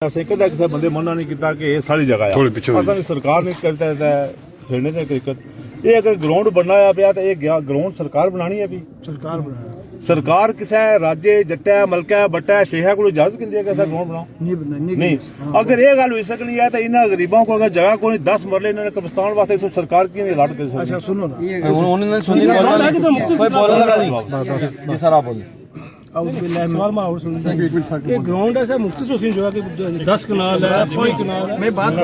ਅਸੀਂ ਕਦੇ ਕਿਸੇ ਬੰਦੇ ਮਨਾ ਨਹੀਂ ਕੀਤਾ ਕਿ ਇਹ ਸਾਰੀ ਜਗ੍ਹਾ ਆ। ਅਸਾਂ ਸਰਕਾਰ ਨੇ ਕਰਤਾ ਹੈ ਖੇਡਣੇ ਤੇ ਕ੍ਰਿਕਟ ਇਹ ਅਗਰ ਗਰਾਊਂਡ ਬਣਨਾ ਆ ਪਿਆ ਤਾਂ ਇਹ ਗਰਾਊਂਡ ਸਰਕਾਰ ਬਣਾਣੀ ਹੈ ਵੀ ਸਰਕਾਰ ਬਣਾਇਆ ਸਰਕਾਰ ਕਿਸੇ ਰਾਜੇ ਜੱਟਾ ਮਲਕਾ ਬੱਟਾ ਸ਼ੇਖਾ ਕੋਲ ਇਜਾਜ਼ਤ ਕਿੰਦੀ ਹੈ ਕਿ ਗਰਾਊਂਡ ਬਣਾਓ ਨਹੀਂ ਅਗਰ ਇਹ ਗੱਲ ਹੋ ਸਕਦੀ ਹੈ ਤਾਂ ਇਹਨਾਂ ਗਰੀਬਾਂ ਕੋਲ ਅਗਰ ਜਗ੍ਹਾ ਕੋਈ 10 ਮਰਲੇ ਇਹਨਾਂ ਨੇ ਕਬਰਸਤਾਨ ਵਾਸਤੇ ਤੋਂ ਸਰਕਾਰ ਕਿਵੇਂ ਅਲਾਟ ਕਰ ਸਕਦੀ? ਅੱਛਾ ਸੁਣੋ ਨਾ ਉਹਨਾਂ ਨੇ ਸੁਣੀ ਕੋਈ ਬੋਲਣਾ ਨਹੀਂ ਜੀ ਸਰ ਆਪ ਬੋਲੋ ये ग्राउंड ऐसा मुख्तसर हुसैन जो है कि 10 कनाल है 5 कनाल है। मैं बात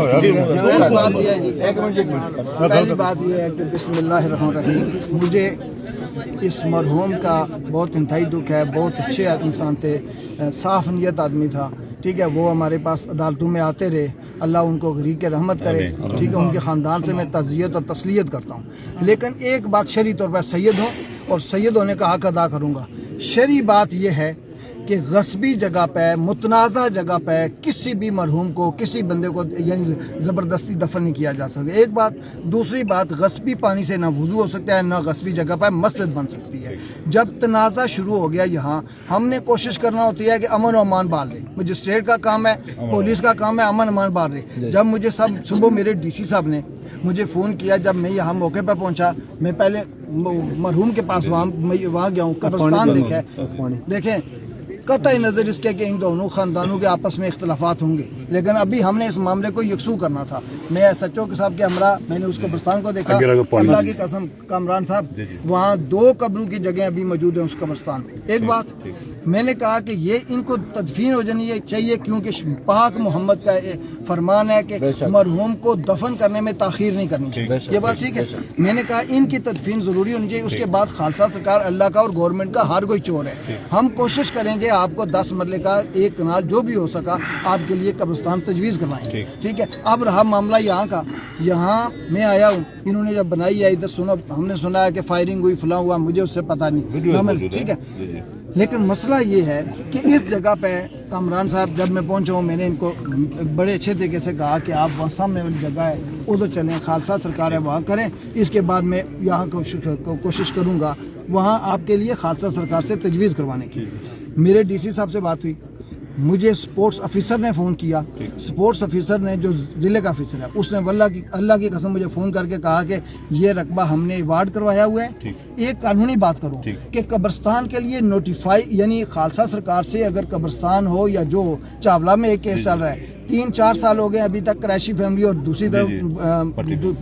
बात यह है जी पहली बात यह है कि बिस्मिल्लाहिर्रहमानिर्रहीम मुझे इस मरहूम का बहुत इंतहाई दुख है। बहुत अच्छे इंसान थे, साफ नीयत आदमी था, ठीक है। वो हमारे पास अदालतों में आते रहे, अल्लाह उनको गरीक रहमत करे, ठीक है। उनके ख़ानदान से मैं तज़ियत और तसलियत करता हूँ, लेकिन एक बात शरई तौर पर सैयद हूँ और सैयद होने का हक़ अदा करूँगा। शरई बात यह है कि गस्बी जगह पे मुतनाज़ा जगह पे किसी भी मरहूम को किसी बंदे को यानी ज़बरदस्ती दफन नहीं किया जा सकता। एक बात, दूसरी बात गस्बी पानी से ना वुज़ू हो सकता है ना गस्बी जगह पर मस्जिद बन सकती है। जब तनाज़ा शुरू हो गया यहाँ हमने कोशिश करना होती है कि अमन और अमान बाल रहे। मजिस्ट्रेट का काम है, पुलिस का काम है अमन अमान बाल रहे। जब मुझे सब सुबह मेरे DC साहब ने मुझे फ़ोन किया, जब मैं यहाँ मौके पर पहुँचा, मैं पहले मरहूम के पास वहाँ गया हूँ, कब्रिस्तान देखा है। देखें कतई नज़र इसके कि इन दोनों ख़ानदानों के आपस में इख्तलाफात होंगे, लेकिन अभी हमने इस मामले को यकसू करना था। मैं SHO के साहब के हमरा मैंने उस कब्रिस्तान को देखा, अल्लाह की कसम कामरान साहब वहाँ 2 कब्रों की जगह अभी मौजूद है उस कब्रिस्तान में। एक बात मैंने कहा कि ये इनको तदफीन हो जानी चाहिए, क्योंकि पाक मोहम्मद का फरमान है कि मरहूम को दफन करने में ताख़ीर नहीं करनी चाहिए। ये बात ठीक है। मैंने कहा इनकी तदफीन ज़रूरी होनी चाहिए। उसके बाद खालसा सरकार अल्लाह का और गवर्नमेंट का हर कोई चोर है। हम कोशिश करेंगे आपको 10 मरले का 1 कनाल जो भी हो सका आपके लिए कब्रिस्तान तजवीज़ करवाएंगे, ठीक है। अब रहा मामला यहाँ का, यहाँ मैं आया हूँ, इन्होंने जब बनाई है इधर सुनो, हमने सुना है कि फायरिंग हुई फलां हुआ, मुझे उससे पता नहीं, ठीक है। लेकिन मसला ये है कि इस जगह पे कामरान साहब जब मैं पहुंचा हूँ, मैंने इनको बड़े अच्छे तरीके से कहा कि आप वहाँ सामने वाली जगह है उधर चलें, खालसा सरकार है वहाँ करें। इसके बाद मैं यहाँ कोशिश करूँगा वहाँ आपके लिए खालसा सरकार से तजवीज़ करवाने की। मेरे DC साहब से बात हुई, मुझे स्पोर्ट्स ऑफिसर ने फ़ोन किया। स्पोर्ट्स ऑफिसर ने जो ज़िले का ऑफिसर है उसने अल्लाह की कसम मुझे फ़ोन करके कहा कि ये रकबा हमने अवार्ड करवाया हुआ है। एक कानूनी बात करूँ कि कब्रिस्तान के लिए नोटिफाई यानी खालसा सरकार से अगर कब्रिस्तान हो या जो चावला में एक केस चल रहा है 3-4 साल हो गए अभी तक, क्रैशी फैमिली और दूसरी तरफ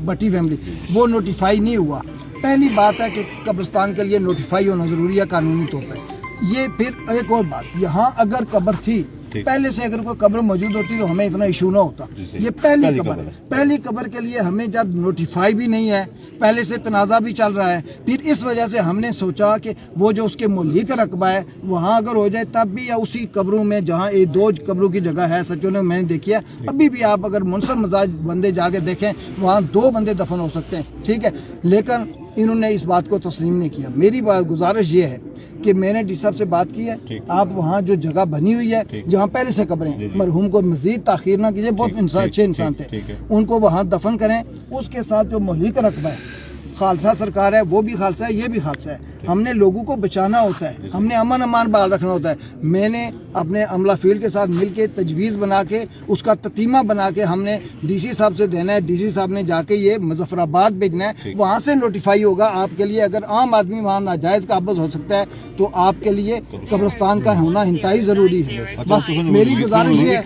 भट्टी फैमिली, वो नोटिफाई नहीं हुआ। पहली बात है कि कब्रिस्तान के लिए नोटिफाई होना ज़रूरी है कानूनी तौर पर। ये फिर एक और बात, यहाँ अगर कब्र थी पहले से, अगर कोई कब्र मौजूद होती तो हमें इतना इशू ना होता। ये पहली कब्र है, पहली कब्र के लिए हमें जब नोटिफाई भी नहीं है, पहले से तनाज़ा भी चल रहा है, फिर इस वजह से हमने सोचा कि वो जो उसके मुल्ही का रकबा है वहाँ अगर हो जाए तब भी, या उसी कब्रों में जहाँ ये 2 कब्रों की जगह है सचो ने मैंने देखी है, अभी भी आप अगर मुनसब मजाज बंदे जाके देखें वहाँ 2 बंदे दफन हो सकते हैं, ठीक है। लेकिन इन्होंने इस बात को तस्लीम नहीं किया। मेरी बात गुजारिश ये है कि मैंने DC साहब से बात की है, आप वहाँ जो जगह बनी हुई है जहाँ पहले से कब्रें, मरहूम को मजीद ताख़ीर ना कीजिए, बहुत अच्छे इंसान थे, उनको वहाँ दफन करें। उसके साथ जो मोहल्ली का रकबा है, खालसा सरकार है वो भी खालसा है, ये भी खालसा है। हमने लोगों को बचाना होता है, हमने अमन अमान बाल रखना होता है। मैंने अपने अमला फील्ड के साथ मिल के तजवीज़ बना के उसका ततीमा बना के हमने DC साहब से देना है। DC साहब ने जाके ये मुजफ्फराबाद भेजना है, वहाँ से नोटिफाई होगा आपके लिए। अगर आम आदमी वहाँ नाजायज़ काबज़ हो सकता है तो आपके लिए कब्रिस्तान का होना इंतहाई ज़रूरी है। बस मेरी गुजारिश ये है।